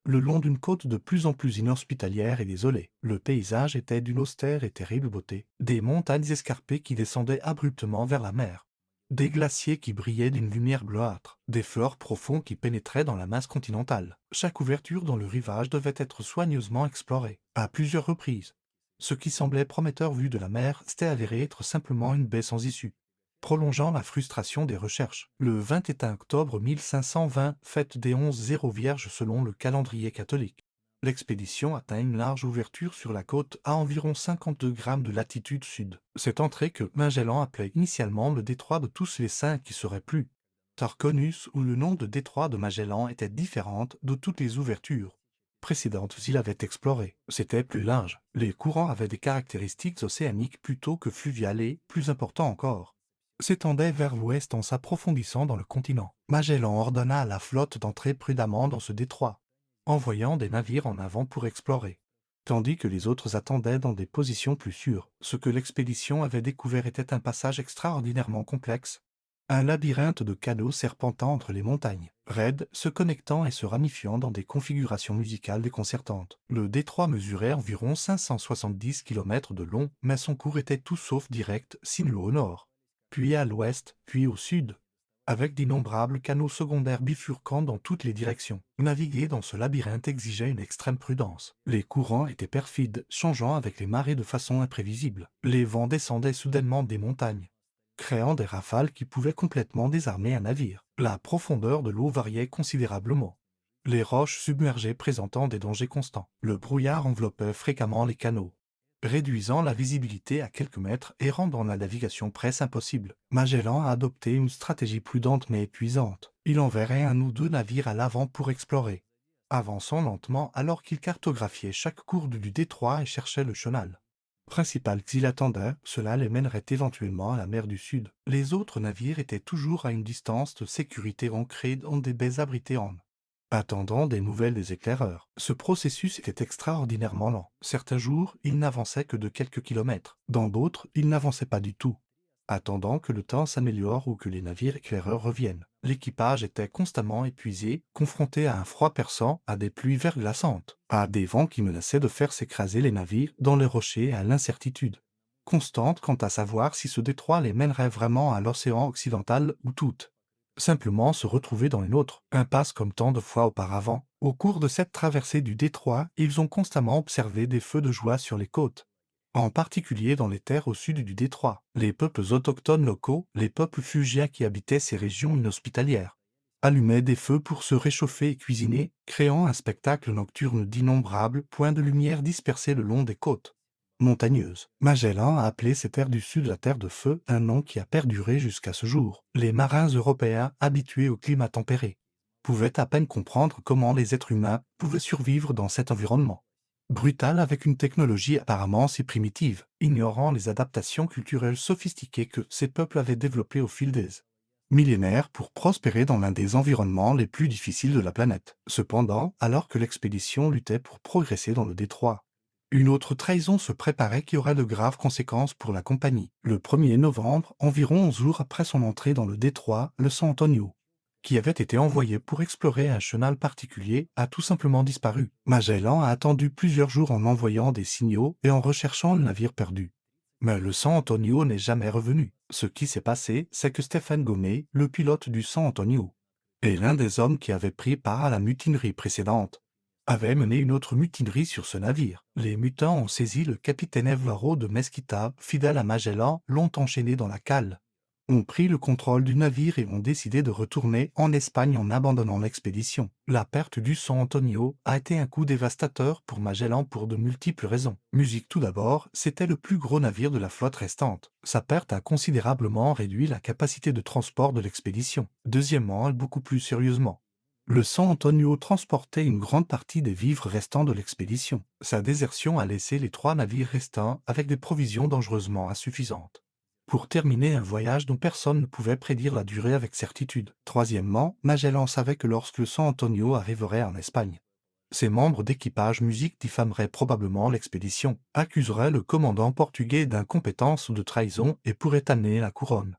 le long d'une côte de plus en plus inhospitalière et désolée. Le paysage était d'une austère et terrible beauté. Des montagnes escarpées qui descendaient abruptement vers la mer, des glaciers qui brillaient d'une lumière bleuâtre, des fjords profonds qui pénétraient dans la masse continentale. Chaque ouverture dans le rivage devait être soigneusement explorée, à plusieurs reprises. Ce qui semblait prometteur vu de la mer s'était avéré être simplement une baie sans issue, prolongeant la frustration des recherches. Le 21 octobre 1520, fête des 11 vierges selon le calendrier catholique, l'expédition atteint une large ouverture sur la côte à environ 52 grammes de latitude sud. Cette entrée que Magellan appelait initialement le détroit de tous les saints qui serait plus tard connu où le nom de détroit de Magellan était différente de toutes les ouvertures précédentes qu'il avait explorées. C'était plus large. Les courants avaient des caractéristiques océaniques plutôt que fluviales et, plus important encore, s'étendait vers l'ouest en s'approfondissant dans le continent. Magellan ordonna à la flotte d'entrer prudemment dans ce détroit, envoyant des navires en avant pour explorer, tandis que les autres attendaient dans des positions plus sûres. Ce que l'expédition avait découvert était un passage extraordinairement complexe, un labyrinthe de canaux serpentant entre les montagnes, raides, se connectant et se ramifiant dans des configurations musicales déconcertantes. Le détroit mesurait environ 570 km de long, mais son cours était tout sauf direct, sinueux au nord, puis à l'ouest, puis au sud, avec d'innombrables canaux secondaires bifurquant dans toutes les directions. Naviguer dans ce labyrinthe exigeait une extrême prudence. Les courants étaient perfides, changeant avec les marées de façon imprévisible. Les vents descendaient soudainement des montagnes, créant des rafales qui pouvaient complètement désarmer un navire. La profondeur de l'eau variait considérablement, les roches submergées présentant des dangers constants. Le brouillard enveloppait fréquemment les canaux, réduisant la visibilité à quelques mètres et rendant la navigation presque impossible. Magellan a adopté une stratégie prudente mais épuisante. Il enverrait un ou deux navires à l'avant pour explorer, avançant lentement alors qu'il cartographiait chaque courbe du détroit et cherchait le chenal principal qu'il attendait. Cela les mènerait éventuellement à la mer du Sud. Les autres navires étaient toujours à une distance de sécurité ancrés dans des baies abritées en attendant des nouvelles des éclaireurs. Ce processus était extraordinairement lent. Certains jours, ils n'avançaient que de quelques kilomètres. Dans d'autres, ils n'avançaient pas du tout. Attendant que le temps s'améliore ou que les navires éclaireurs reviennent. L'équipage était constamment épuisé, confronté à un froid perçant, à des pluies verglaçantes, à des vents qui menaçaient de faire s'écraser les navires dans les rochers et à l'incertitude constante quant à savoir si ce détroit les mènerait vraiment à l'océan occidental ou toutes simplement se retrouver dans une autre impasse comme tant de fois auparavant. Au cours de cette traversée du détroit, ils ont constamment observé des feux de joie sur les côtes, en particulier dans les terres au sud du détroit. Les peuples autochtones locaux, les peuples fugiens qui habitaient ces régions inhospitalières, allumaient des feux pour se réchauffer et cuisiner, créant un spectacle nocturne d'innombrables points de lumière dispersés le long des côtes montagneuse. Magellan a appelé ces terres du sud la Terre de Feu, un nom qui a perduré jusqu'à ce jour. Les marins européens, habitués au climat tempéré, pouvaient à peine comprendre comment les êtres humains pouvaient survivre dans cet environnement brutal avec une technologie apparemment si primitive, ignorant les adaptations culturelles sophistiquées que ces peuples avaient développées au fil des millénaires pour prospérer dans l'un des environnements les plus difficiles de la planète. Cependant, alors que l'expédition luttait pour progresser dans le détroit, une autre trahison se préparait qui aurait de graves conséquences pour la compagnie. Le 1er novembre, environ 11 jours après son entrée dans le détroit, le San Antonio, qui avait été envoyé pour explorer un chenal particulier, a tout simplement disparu. Magellan a attendu plusieurs jours en envoyant des signaux et en recherchant le navire perdu. Mais le San Antonio n'est jamais revenu. Ce qui s'est passé, c'est que Stephen Gomez, le pilote du San Antonio, et l'un des hommes qui avait pris part à la mutinerie précédente, avait mené une autre mutinerie sur ce navire. Les mutins ont saisi le capitaine Evlaro de Mesquita, fidèle à Magellan, l'ont enchaîné dans la cale, ont pris le contrôle du navire et ont décidé de retourner en Espagne en abandonnant l'expédition. La perte du San Antonio a été un coup dévastateur pour Magellan pour de multiples raisons. Musique tout d'abord, c'était le plus gros navire de la flotte restante. Sa perte a considérablement réduit la capacité de transport de l'expédition. Deuxièmement, et beaucoup plus sérieusement, le San Antonio transportait une grande partie des vivres restants de l'expédition. Sa désertion a laissé les 3 navires restants avec des provisions dangereusement insuffisantes pour terminer un voyage dont personne ne pouvait prédire la durée avec certitude. Troisièmement, Magellan savait que lorsque le San Antonio arriverait en Espagne, ses membres d'équipage musique diffameraient probablement l'expédition, accuseraient le commandant portugais d'incompétence ou de trahison et pourraient amener la couronne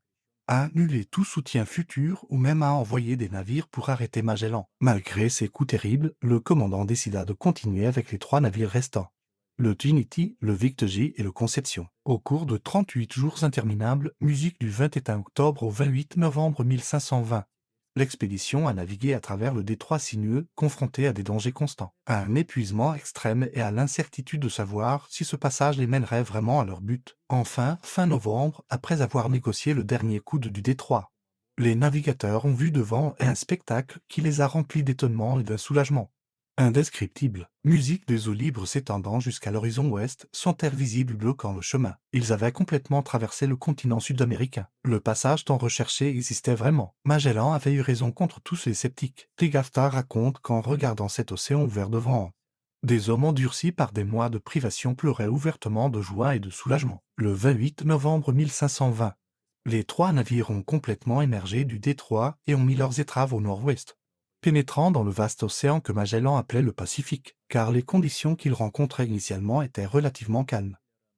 à annuler tout soutien futur ou même à envoyer des navires pour arrêter Magellan. Malgré ces coups terribles, le commandant décida de continuer avec les 3 navires restants, le Trinity, le Victory et le Conception. Au cours de 38 jours interminables, musique du 21 octobre au 28 novembre 1520, l'expédition a navigué à travers le détroit sinueux, confrontée à des dangers constants, à un épuisement extrême et à l'incertitude de savoir si ce passage les mènerait vraiment à leur but. Enfin, fin novembre, après avoir négocié le dernier coude du détroit, les navigateurs ont vu devant un spectacle qui les a remplis d'étonnement et d'un soulagement indescriptible. Musique des eaux libres s'étendant jusqu'à l'horizon ouest, sans terre visible bloquant le chemin. Ils avaient complètement traversé le continent sud-américain. Le passage tant recherché existait vraiment. Magellan avait eu raison contre tous les sceptiques. Tegafta raconte qu'en regardant cet océan ouvert devant, des hommes endurcis par des mois de privation pleuraient ouvertement de joie et de soulagement. Le 28 novembre 1520, les 3 navires ont complètement émergé du détroit et ont mis leurs étraves au nord-ouest, pénétrant dans le vaste océan que Magellan appelait le Pacifique, car les conditions qu'il rencontrait initialement étaient relativement calmes.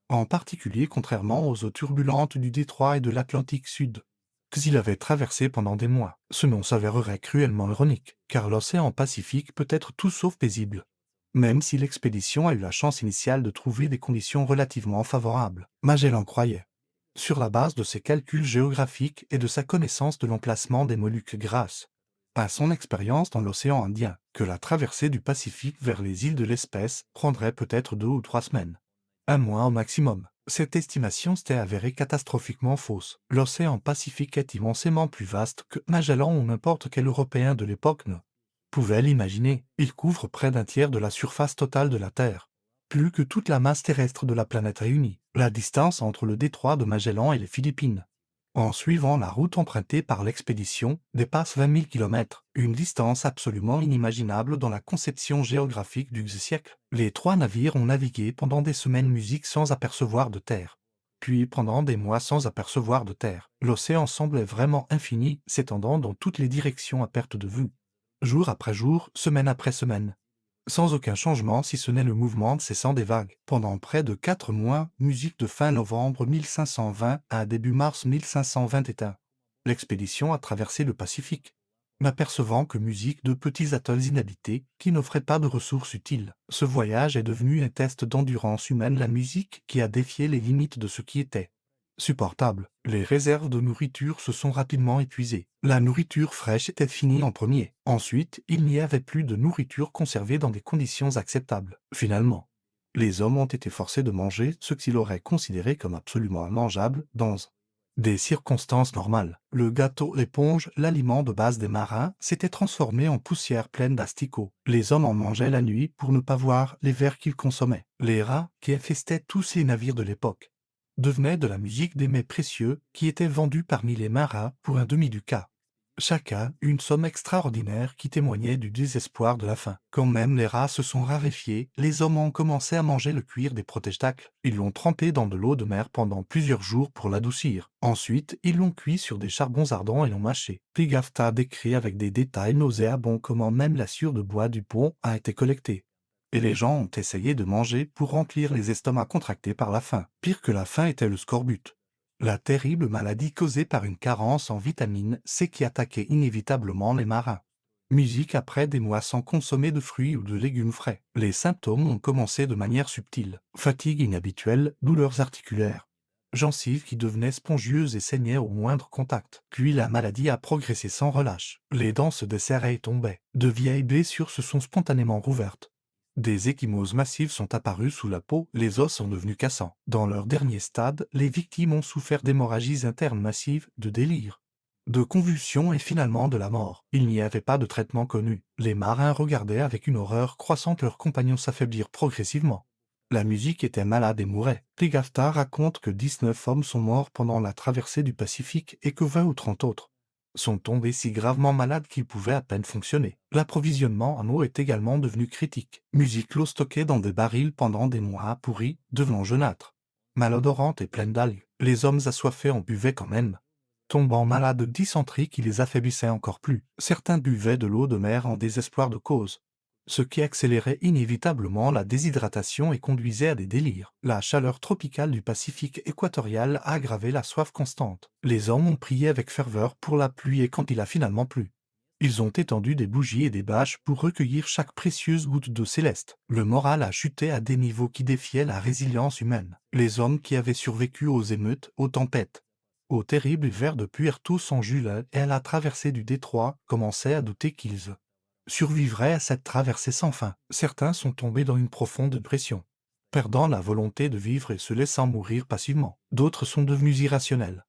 En particulier contrairement aux eaux turbulentes du détroit et de l'Atlantique Sud, qu'il avait traversé pendant des mois. Ce nom s'avérerait cruellement ironique, car l'océan Pacifique peut être tout sauf paisible, même si l'expédition a eu la chance initiale de trouver des conditions relativement favorables. Magellan croyait, sur la base de ses calculs géographiques et de sa connaissance de l'emplacement des Moluques grâce à son expérience dans l'océan Indien, que la traversée du Pacifique vers les îles de l'espèce prendrait peut-être 2 ou 3 semaines. Un mois au maximum. Cette estimation s'était avérée catastrophiquement fausse. L'océan Pacifique est immensément plus vaste que Magellan ou n'importe quel Européen de l'époque ne pouvait l'imaginer. Il couvre près d'un tiers de la surface totale de la Terre, plus que toute la masse terrestre de la planète réunie. La distance entre le détroit de Magellan et les Philippines, en suivant la route empruntée par l'expédition, dépasse 20 000 km, une distance absolument inimaginable dans la conception géographique du siècle. Les 3 navires ont navigué pendant des semaines musique sans apercevoir de terre, puis pendant des mois sans apercevoir de terre. L'océan semblait vraiment infini, s'étendant dans toutes les directions à perte de vue. jour après jour, semaine après semaine. Sans aucun changement si ce n'est le mouvement cessant des vagues. Pendant près de 4 mois, musique de fin novembre 1520 à début mars 1521. L'expédition a traversé le Pacifique, n'apercevant que musique de petits atolls inhabités qui n'offraient pas de ressources utiles. Ce voyage est devenu un test d'endurance humaine, la musique qui a défié les limites de ce qui était supportable. Les réserves de nourriture se sont rapidement épuisées. La nourriture fraîche était finie en premier. Ensuite, il n'y avait plus de nourriture conservée dans des conditions acceptables. Finalement, les hommes ont été forcés de manger ce qu'ils auraient considéré comme absolument immangeable dans des circonstances normales. Le gâteau éponge, l'aliment de base des marins, s'était transformé en poussière pleine d'asticots. Les hommes en mangeaient la nuit pour ne pas voir les vers qu'ils consommaient. Les rats, qui infestaient tous les navires de l'époque, devenaient de la musique des mets précieux qui étaient vendus parmi les marins pour un demi-ducat. Chacun une somme extraordinaire qui témoignait du désespoir de la faim. Quand même les rats se sont raréfiés, les hommes ont commencé à manger le cuir des protestacles. Ils l'ont trempé dans de l'eau de mer pendant plusieurs jours pour l'adoucir. Ensuite, ils l'ont cuit sur des charbons ardents et l'ont mâché. Pigafetta décrit avec des détails nauséabonds comment même la sciure de bois du pont a été collectée. Et les gens ont essayé de manger pour remplir les estomacs contractés par la faim. Pire que la faim était le scorbut, la terrible maladie causée par une carence en vitamine C qui attaquait inévitablement les marins. Musique après des mois sans consommer de fruits ou de légumes frais. Les symptômes ont commencé de manière subtile. Fatigue inhabituelle, douleurs articulaires, gencives qui devenaient spongieuses et saignaient au moindre contact. Puis la maladie a progressé sans relâche. Les dents se desserraient et tombaient. De vieilles blessures se sont spontanément rouvertes. Des ecchymoses massives sont apparues sous la peau, les os sont devenus cassants. Dans leur dernier stade, les victimes ont souffert d'hémorragies internes massives, de délire, de convulsions et finalement de la mort. Il n'y avait pas de traitement connu. Les marins regardaient avec une horreur croissante leurs compagnons s'affaiblir progressivement. La musique était malade et mourait. Pligafetta raconte que 19 hommes sont morts pendant la traversée du Pacifique et que 20 ou 30 autres sont tombés si gravement malades qu'ils pouvaient à peine fonctionner. L'approvisionnement en eau est également devenu critique. Musique l'eau stockée dans des barils pendant des mois pourris, devenant jaunâtre, malodorante et pleine d'algues. Les hommes assoiffés en buvaient quand même, tombant malades de dysenterie qui les affaiblissait encore plus. Certains buvaient de l'eau de mer en désespoir de cause, ce qui accélérait inévitablement la déshydratation et conduisait à des délires. La chaleur tropicale du Pacifique équatorial a aggravé la soif constante. Les hommes ont prié avec ferveur pour la pluie et quand il a finalement plu, ils ont étendu des bougies et des bâches pour recueillir chaque précieuse goutte d'eau céleste. Le moral a chuté à des niveaux qui défiaient la résilience humaine. Les hommes qui avaient survécu aux émeutes, aux tempêtes, au terrible hiver de Puerto San Jules et à la traversée du détroit commençaient à douter qu'ils survivraient à cette traversée sans fin. Certains sont tombés dans une profonde dépression, perdant la volonté de vivre et se laissant mourir passivement. D'autres sont devenus irrationnels,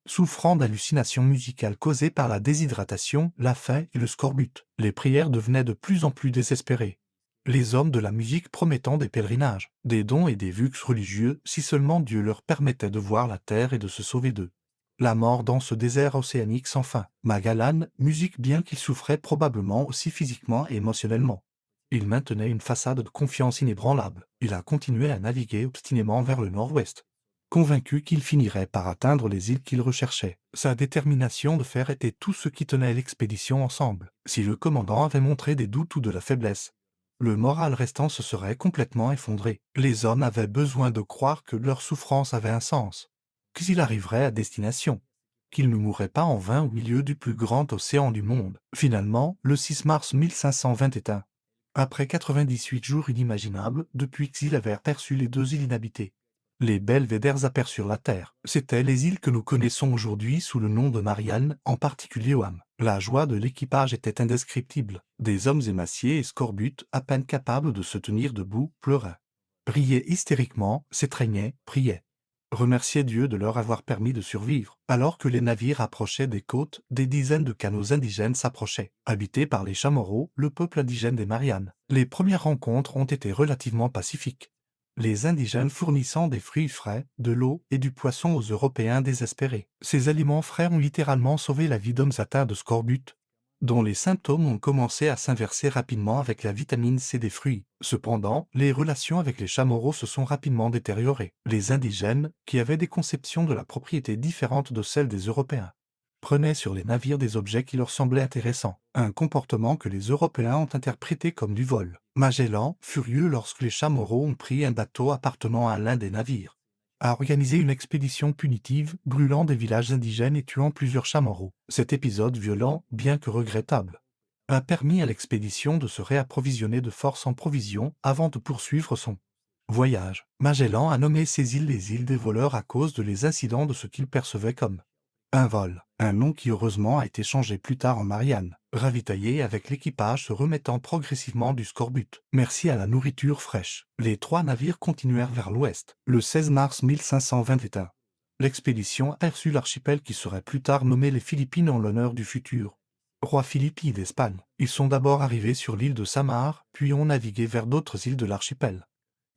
souffrant d'hallucinations musicales causées par la déshydratation, la faim et le scorbut. Les prières devenaient de plus en plus désespérées. Les hommes de la musique promettant des pèlerinages, des dons et des vues religieux si seulement Dieu leur permettait de voir la terre et de se sauver d'eux. La mort dans ce désert océanique sans fin. Magellan, musique bien qu'il souffrait probablement aussi physiquement et émotionnellement. Il maintenait une façade de confiance inébranlable. Il a continué à naviguer obstinément vers le nord-ouest, convaincu qu'il finirait par atteindre les îles qu'il recherchait. Sa détermination de faire était tout ce qui tenait l'expédition ensemble. Si le commandant avait montré des doutes ou de la faiblesse, le moral restant se serait complètement effondré. Les hommes avaient besoin de croire que leur souffrance avait un sens, qu'ils arriveraient à destination, qu'ils ne mourraient pas en vain au milieu du plus grand océan du monde. Finalement, le 6 mars 1521, après 98 jours inimaginables depuis qu'ils avaient aperçu les 2 îles inhabitées, les belvédères aperçurent la Terre. C'étaient les îles que nous connaissons aujourd'hui sous le nom de Marianne, en particulier Oam. La joie de l'équipage était indescriptible. Des hommes émaciés et scorbut, à peine capables de se tenir debout, pleuraient, riaient hystériquement, s'étreignaient, priaient, remerciaient Dieu de leur avoir permis de survivre. Alors que les navires approchaient des côtes, des dizaines de canots indigènes s'approchaient. Habités par les Chamorros, le peuple indigène des Mariannes. Les premières rencontres ont été relativement pacifiques, les indigènes fournissant des fruits frais, de l'eau et du poisson aux Européens désespérés. Ces aliments frais ont littéralement sauvé la vie d'hommes atteints de scorbut, dont les symptômes ont commencé à s'inverser rapidement avec la vitamine C des fruits. Cependant, les relations avec les Chamorros se sont rapidement détériorées. Les indigènes, qui avaient des conceptions de la propriété différentes de celles des Européens, prenaient sur les navires des objets qui leur semblaient intéressants, un comportement que les Européens ont interprété comme du vol. Magellan, furieux lorsque les Chamorros ont pris un bateau appartenant à l'un des navires, a organisé une expédition punitive, brûlant des villages indigènes et tuant plusieurs Chamorros. Cet épisode violent, bien que regrettable, a permis à l'expédition de se réapprovisionner de force en provisions avant de poursuivre son voyage. Magellan a nommé ces îles les îles des voleurs à cause de les incidents de ce qu'il percevait comme un vol, un nom qui heureusement a été changé plus tard en Marianne, ravitaillé avec l'équipage se remettant progressivement du scorbut. Merci à la nourriture fraîche, les 3 navires continuèrent vers l'ouest. Le 16 mars 1521, l'expédition aperçut l'archipel qui serait plus tard nommé les Philippines en l'honneur du futur roi Philippi d'Espagne. Ils sont d'abord arrivés sur l'île de Samar, puis ont navigué vers d'autres îles de l'archipel,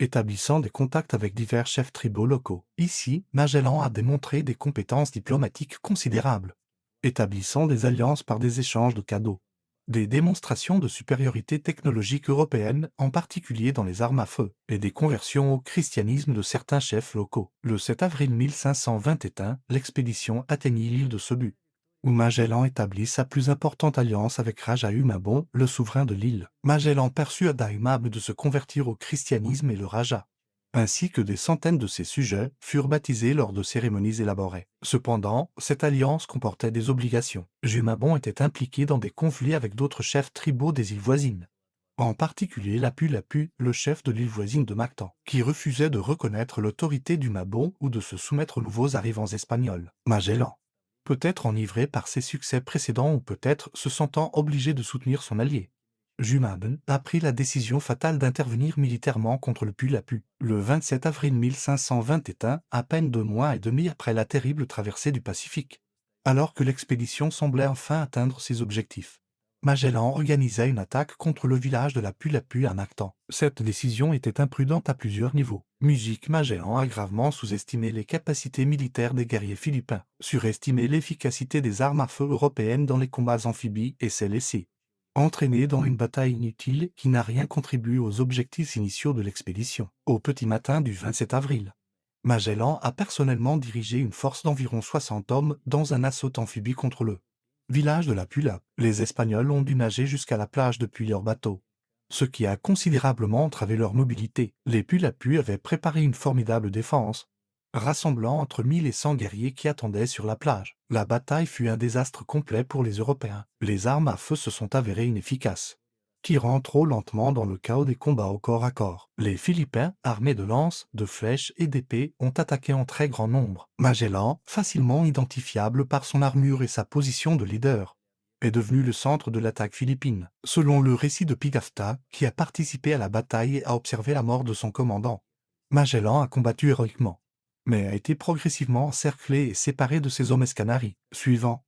établissant des contacts avec divers chefs tribaux locaux. Ici, Magellan a démontré des compétences diplomatiques considérables, établissant des alliances par des échanges de cadeaux, des démonstrations de supériorité technologique européenne, en particulier dans les armes à feu, et des conversions au christianisme de certains chefs locaux. Le 7 avril 1521, l'expédition atteignit l'île de Cebu, où Magellan établit sa plus importante alliance avec Raja Humabon, le souverain de l'île. Magellan persuada Humable de se convertir au christianisme et le Raja, ainsi que des centaines de ses sujets, furent baptisés lors de cérémonies élaborées. Cependant, cette alliance comportait des obligations. Humabon était impliqué dans des conflits avec d'autres chefs tribaux des îles voisines, en particulier Lapu-Lapu, le chef de l'île voisine de Mactan, qui refusait de reconnaître l'autorité d'Humabon ou de se soumettre aux nouveaux arrivants espagnols. Magellan, peut-être enivré par ses succès précédents ou peut-être se sentant obligé de soutenir son allié, Jumaben a pris la décision fatale d'intervenir militairement contre le Pu-Lapu. Le 27 avril 1521, à peine 2 mois et demi après la terrible traversée du Pacifique, alors que l'expédition semblait enfin atteindre ses objectifs, Magellan organisa une attaque contre le village de la Pu-Lapu à Mactan. Cette décision était imprudente à plusieurs niveaux. Musique. Magellan a gravement sous-estimé les capacités militaires des guerriers philippins, surestimé l'efficacité des armes à feu européennes dans les combats amphibies et s'est laissé entraîné dans une bataille inutile qui n'a rien contribué aux objectifs initiaux de l'expédition. Au petit matin du 27 avril, Magellan a personnellement dirigé une force d'environ 60 hommes dans un assaut amphibie contre le village de la Pula. Les Espagnols ont dû nager jusqu'à la plage depuis leur bateau, ce qui a considérablement entravé leur mobilité. Les Pulapu avaient préparé une formidable défense, rassemblant entre 1000 et 100 guerriers qui attendaient sur la plage. La bataille fut un désastre complet pour les Européens. Les armes à feu se sont avérées inefficaces, tirant trop lentement dans le chaos des combats au corps à corps. Les Philippins, armés de lances, de flèches et d'épées, ont attaqué en très grand nombre. Magellan, facilement identifiable par son armure et sa position de leader, est devenu le centre de l'attaque philippine. Selon le récit de Pigafetta, qui a participé à la bataille et a observé la mort de son commandant, Magellan a combattu héroïquement, mais a été progressivement encerclé et séparé de ses hommes escanaris. Suivant